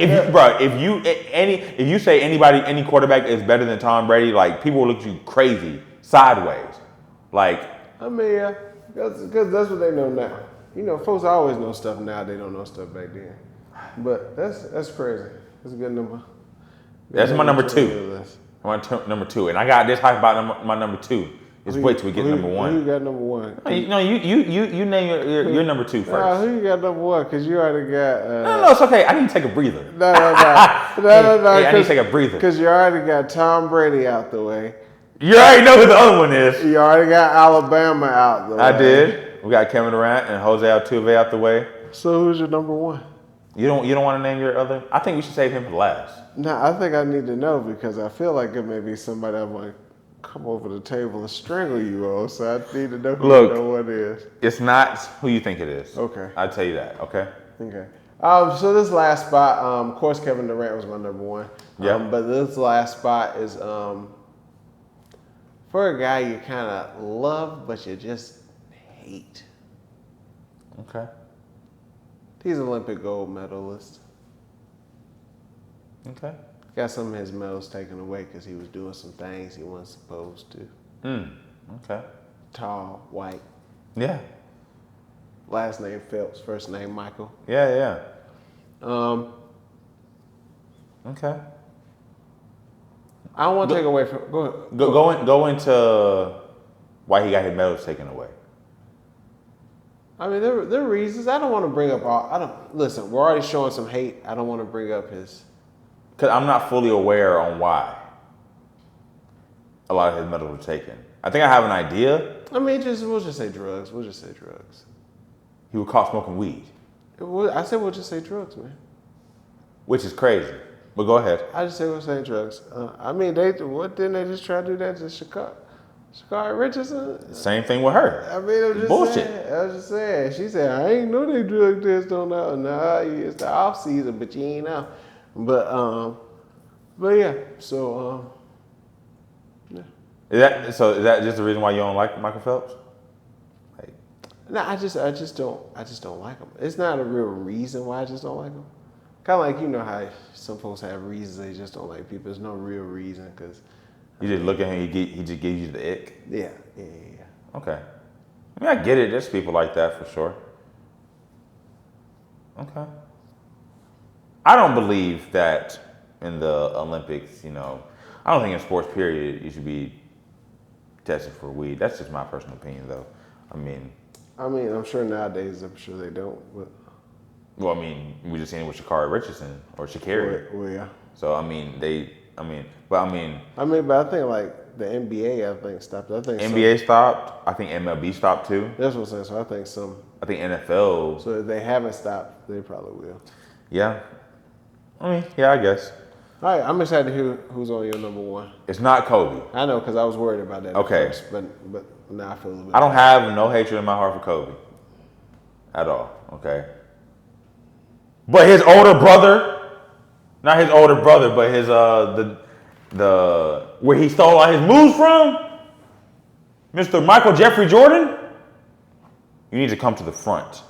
if you say any quarterback is better than Tom Brady, like people will look at you crazy sideways. Like, I mean, yeah, because that's what they know now. You know, folks always know stuff now. They don't know stuff back then. But that's crazy. That's a good number. That's my number two. Number two, and I got this hype about my number two. Just wait till we get number one. Who you got number one? No, you name your number two first. Who you got number one? Because you already got. No, it's okay. I need to take a breather. No. I need to take a breather. Because you already got Tom Brady out the way. You already know who the other one is. You already got Alabama out the way. I did. We got Kevin Durant and Jose Altuve out the way. So who's your number one? You don't want to name your other? I think we should save him for last. No, I think I need to know because I feel like it may be somebody I want to come over the table and strangle you on. So I need to know who you know what it is. It's not who you think it is. Okay. I'll tell you that, okay? Okay. So this last spot, of course, Kevin Durant was my number one. Yeah. But this last spot is for a guy you kind of love, but you just hate. Okay. He's an Olympic gold medalist. Okay. Got some of his medals taken away because he was doing some things he wasn't supposed to. Okay. Tall, white. Yeah. Last name Phelps, first name Michael. Yeah. Okay. I don't want to take away from. Go ahead. Go into why he got his medals taken away. I mean, there are reasons. I don't want to bring up listen, we're already showing some hate. I don't want to bring up his. Because I'm not fully aware on why a lot of his medals were taken. I think I have an idea. I mean, we'll just say drugs. He was caught smoking weed. I said we'll just say drugs, man. Which is crazy. But go ahead. I just say we'll say drugs. I mean, didn't they just try to do that to Sha'Carri Richardson? Same thing with her. I mean, I was just saying. She said, I ain't know they drug test on that. Nah, it's the off season, but you ain't know. But yeah. So yeah. Is that just the reason why you don't like Michael Phelps? Like, no, I just don't like him. It's not a real reason why I just don't like him. Kind of like, you know how some folks have reasons they just don't like people. There's no real reason because you just look at him, he just gives you the ick. Yeah. Okay. I mean, I get it. There's people like that for sure. Okay. I don't believe that in the Olympics, I don't think in sports period you should be tested for weed. That's just my personal opinion, though. I mean, I'm sure nowadays, they don't. But well, we just seen it with Sha'Carri Richardson or Sha'Carri. Well, yeah. So but I think like the NBA, I think stopped. I think NBA stopped. I think MLB stopped too. That's what I'm saying. So I think NFL. So if they haven't stopped, they probably will. Yeah. I guess. All right, I'm excited to hear who's on your number one. It's not Kobe. I know, because I was worried about that. Okay. At first, but now I feel a little bit. I don't have no hatred in my heart for Kobe. At all. Okay. But his older brother, not his older brother, but his the where he stole all his moves from, Mr. Michael Jeffrey Jordan, you need to come to the front.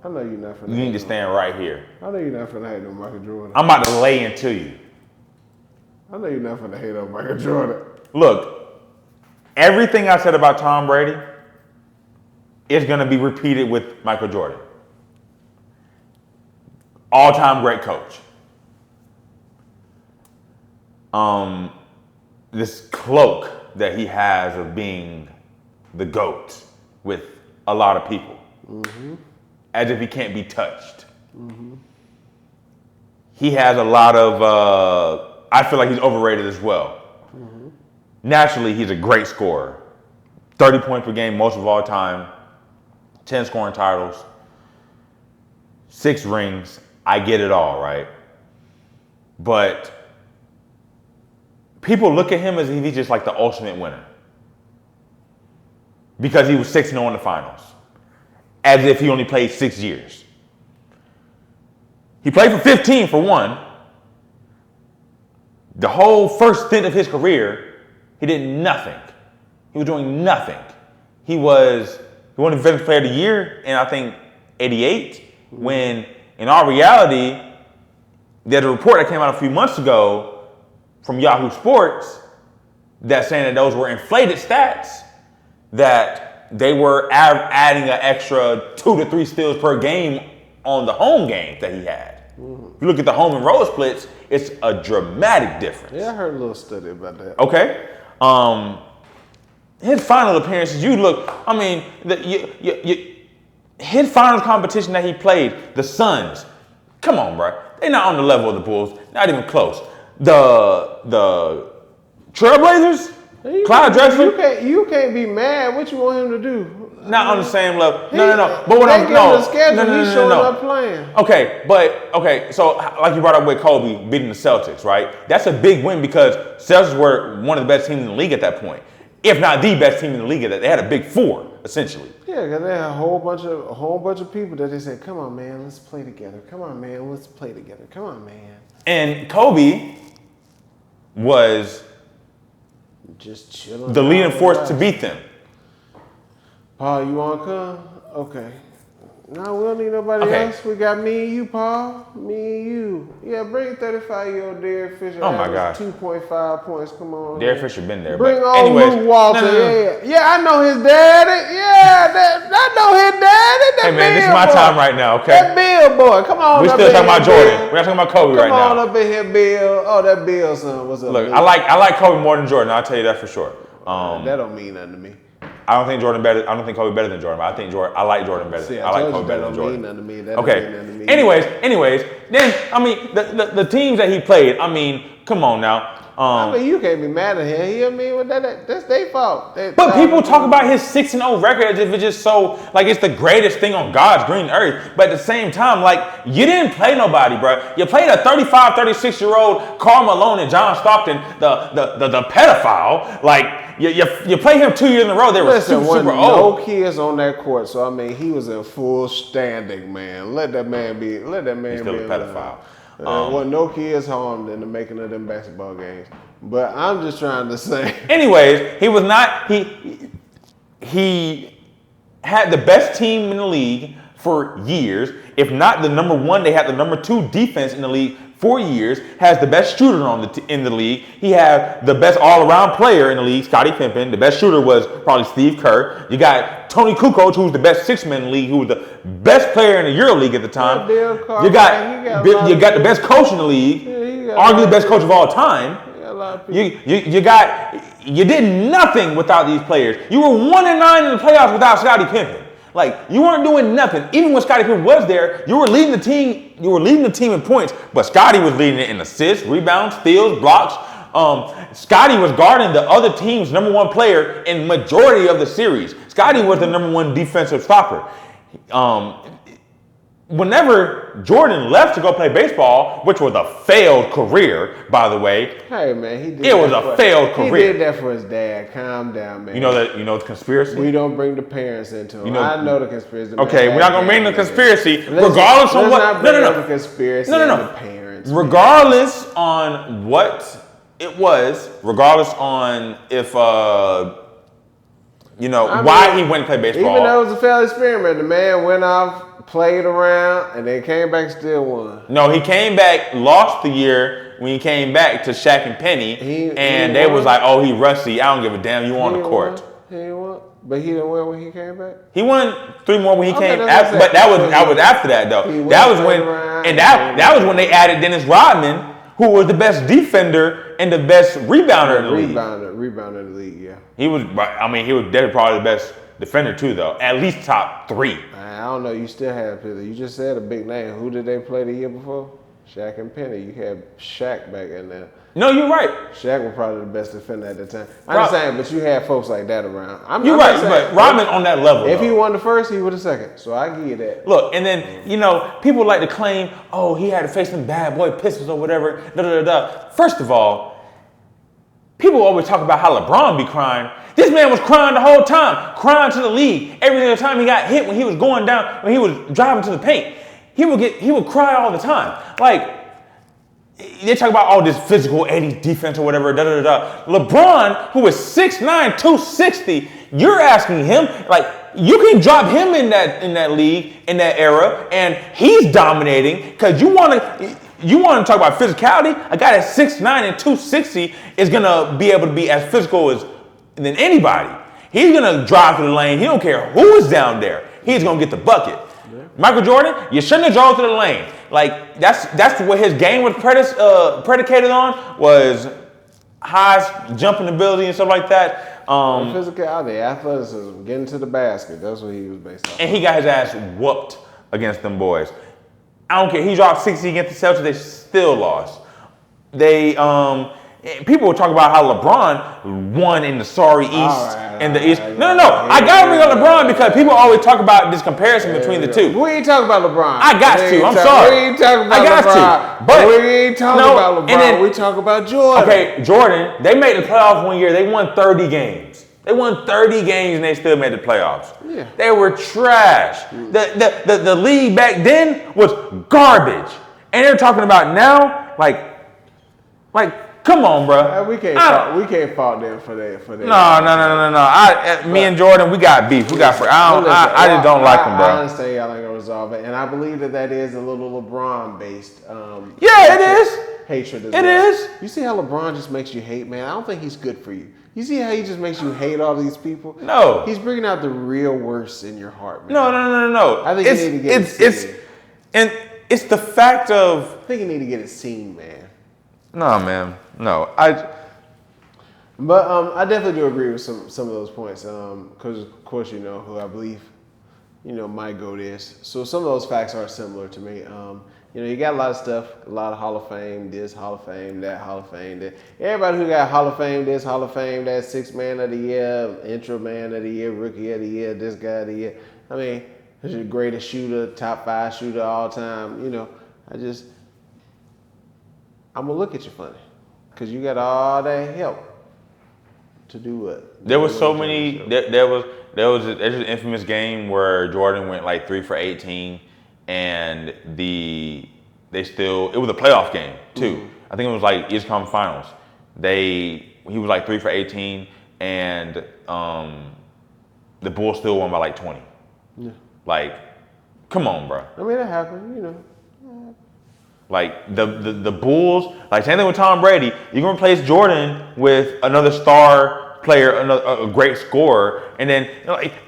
I know you're not finna. You need to stand right here. I know you're not finna hate on Michael Jordan. I'm about to lay into you. I know you're not finna hate on Michael Jordan. Look, everything I said about Tom Brady is going to be repeated with Michael Jordan. All-time great coach. This cloak that he has of being the GOAT with a lot of people. Mm-hmm. As if he can't be touched. Mm-hmm. He has a lot of, I feel like he's overrated as well. Mm-hmm. Naturally, he's a great scorer. 30 points per game, most of all time. 10 scoring titles. 6 rings. I get it all, right? But people look at him as if he's just like the ultimate winner. Because he was 6-0 in the finals. As if he only played 6 years. He played for 15 for one. The whole first stint of his career, he did nothing. He was doing nothing. He won Defensive Player of the Year in, I think, 88, when in our reality, there's a report that came out a few months ago from Yahoo Sports that's saying that those were inflated stats, that they were adding an extra 2 to 3 steals per game on the home games that he had. If you look at the home and road splits, it's a dramatic difference. Yeah, I heard a little study about that. Okay. His final appearances, his finals competition that he played, the Suns, come on, bro. They're not on the level of the Bulls, not even close. The Trailblazers, Clyde Drexler. You can't be mad. What you want him to do? Not on the same level. No. But what he's showing up playing. Okay. So like you brought up with Kobe beating the Celtics, right? That's a big win because Celtics were one of the best teams in the league at that point, if not the best team in the league at that. They had a big 4 essentially. Yeah, because they had a whole bunch of people that they said, "Come on, man, let's play together. Come on, man, let's play together. Come on, man." And Kobe was just chilling. The leading force to beat them. Paul, you want to come? Okay. No, we don't need nobody else. We got me and you, Paul. Me and you. Yeah, bring 35-year-old Derek Fisher. Oh, my God. 2.5 points. Come on. Derek Fisher been there. Bring but on Luke Walton. No. Yeah, I know his daddy. Yeah, I know his daddy. Hey, man, this is my time right now, okay? That Bill boy. Come on. We're still talking about Jordan. We're not talking about Kobe right now. Come on up in here, Bill. Oh, that Bill son. What's up, Look, Bill? I like Kobe more than Jordan. I'll tell you that for sure. That don't mean nothing to me. I don't think Kobe better than Jordan, but I like Jordan better. See, I like Kobe better than Jordan. That don't mean nothing to me. Okay. Anyways, then the teams that he played. Come on now. You can't be mad at him. That's their fault. But people talk about his 6-0 record as if it's just so like it's the greatest thing on God's green earth. But at the same time, like you didn't play nobody, bro. You played a 35, 36-year-old Karl Malone and John Stockton, the pedophile. Like you play him 2 years in a row. They were super old. No kids on that court, so he was in full standing, man. Let that man be. He's still a pedophile. Wasn't no kids harmed in the making of them basketball games. But I'm just trying to say. Anyways, he was not. He had the best team in the league for years. If not the number 1, they had the number 2 defense in the league for years. Has the best shooter in the league. He had the best all-around player in the league, Scottie Pippen. The best shooter was probably Steve Kerr. You got Tony Kukoc, who was the best 6-man in the league, who was the best player in the EuroLeague at the time. You got the best coach in the league, arguably the best coach of all time. You did nothing without these players. You were 1-9 in the playoffs without Scottie Pippen. Like you weren't doing nothing. Even when Scottie Pippen was there, you were leading the team. You were leading the team in points, but Scottie was leading it in assists, rebounds, steals, blocks. Scottie was guarding the other team's number 1 player in majority of the series. Scottie was the number 1 defensive stopper. Whenever Jordan left to go play baseball, which was a failed career, by the way. Hey man, he did. It was a failed career. He did that for his dad. Calm down, man. You know the conspiracy. We don't bring the parents into it. I know the conspiracy. Okay, we're not gonna bring the conspiracy, regardless on what. No. The conspiracy. No. The parents. Regardless on what it was, regardless on if why he went to play baseball. Even though it was a failed experiment, the man went off, played around, and then came back and still won. No, he came back, lost the year when he came back to Shaq and Penny, they was like, "Oh, he rusty. I don't give a damn. You on the court." He didn't win, but he didn't win when he came back. He won 3 more when he came back, but that was after that though. That was when they added Dennis Rodman, who was the best defender and the best rebounder in the league. Rebounder in the league, yeah. He was definitely probably the best defender too, though. At least top 3. I don't know. You still had people. You just said a big name. Who did they play the year before? Shaq and Penny. You had Shaq back in there. No, you're right. Shaq was probably the best defender at the time. I'm just saying, but you had folks like that around. You're right, but Rodman on that level. If he won the first, he was the second. So I give you that. Look, and then, people like to claim, oh, he had to face some bad boy Pistons or whatever. First of all, people always talk about how LeBron be crying. This man was crying the whole time, crying to the league. Every single time he got hit when he was going down, when he was driving to the paint, he would cry all the time. Like, they talk about all this physical 80s defense or whatever, LeBron, who was 6'9", 260, You're asking him, like, you can drop him in that league, in that era, and he's dominating because you want to talk about physicality. A guy that's 6'9" and 260 is gonna be able to be as physical than anybody. He's gonna drive through the lane. He don't care who is down there. He's gonna get the bucket. Yeah. Michael Jordan, you shouldn't have drove through the lane. Like that's what his game was predicated on, was high jumping ability and stuff like that. Physicality, athleticism, getting to the basket. That's what he was based on. And he got his ass whooped against them boys. I don't care. He dropped 60 against the Celtics. They still lost. People will talk about how LeBron won in the sorry East and the East. No. I got to bring up LeBron because people always talk about this comparison between the two. We ain't talking about LeBron. I got to. I'm sorry. We ain't talking about LeBron. But we ain't talking about LeBron. We talk about Jordan. Okay, Jordan, they made the playoffs one year. They won 30 games. They won 30 games and they still made the playoffs. Yeah. They were trash. The league back then was garbage. And they're talking about now, like, come on, bro. We can't fault them for that. No. Me and Jordan, we got beef. I just don't like them, bro. I understand y'all ain't gonna resolve it, and I believe that is a little LeBron-based. It is. Hatred as well. It is. You see how LeBron just makes you hate, man? I don't think he's good for you. You see how he just makes you hate all these people? No. He's bringing out the real worst in your heart, man. No. I think you need to get it seen. And it's the fact of... I think you need to get it seen, man. No, man. No. But I definitely do agree with some of those points. Because, of course, you know who I believe, my GOAT is. So some of those facts are similar to me. You got a lot of stuff, a lot of Hall of Fame, this Hall of Fame, that Hall of Fame, that. Everybody who got Hall of Fame, this Hall of Fame, that Sixth Man of the Year, Intro Man of the Year, Rookie of the Year, this guy of the year. I mean, he's the greatest shooter, top 5 shooter all time. I'm going to look at you funny. Because you got all that help to do what? There was so many, there's an infamous game where Jordan went like 3 for 18. And it was a playoff game too. Mm-hmm. I think it was like East Conference Finals. He was like 3 for 18, and the Bulls still won by like 20. Yeah. Like, come on, bro. I mean, it happened, Like the Bulls, like same thing with Tom Brady. You can replace Jordan with another star player, a great scorer, and then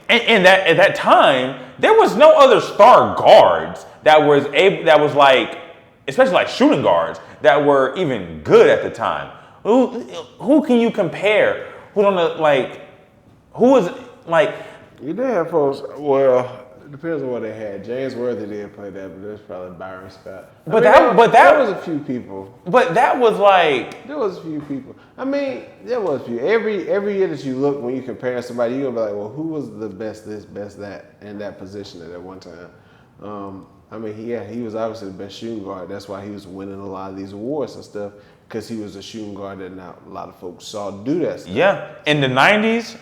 and that at that time there was no other star guards that was like, especially like shooting guards that were even good at the time. Who can you compare? Who is like? You did have folks. Well, it depends on what they had. James Worthy did play that, but there's probably Byron Scott. That was a few people. But that was like there was a few people. I mean, there was a few. Every year that you look, when you compare somebody, you're gonna be like, well, who was the best this, best that in that position at that one time? I mean, he was obviously the best shooting guard. That's why he was winning a lot of these awards and stuff, because he was a shooting guard that not a lot of folks saw do that stuff. Yeah. In the 90s,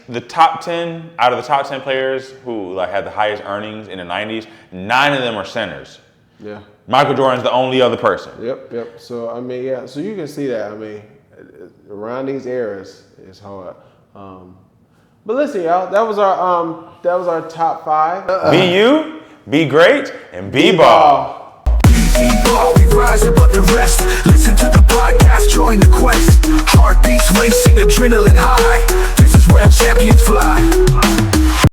out of the top 10 players who like had the highest earnings in the 90s, 9 of them are centers. Yeah. Michael Jordan's the only other person. Yep. So, I mean, yeah. So you can see that. I mean, around these eras, it's hard. But listen, y'all, that was our top 5. Be you, be great, and be ball. We rise above the rest.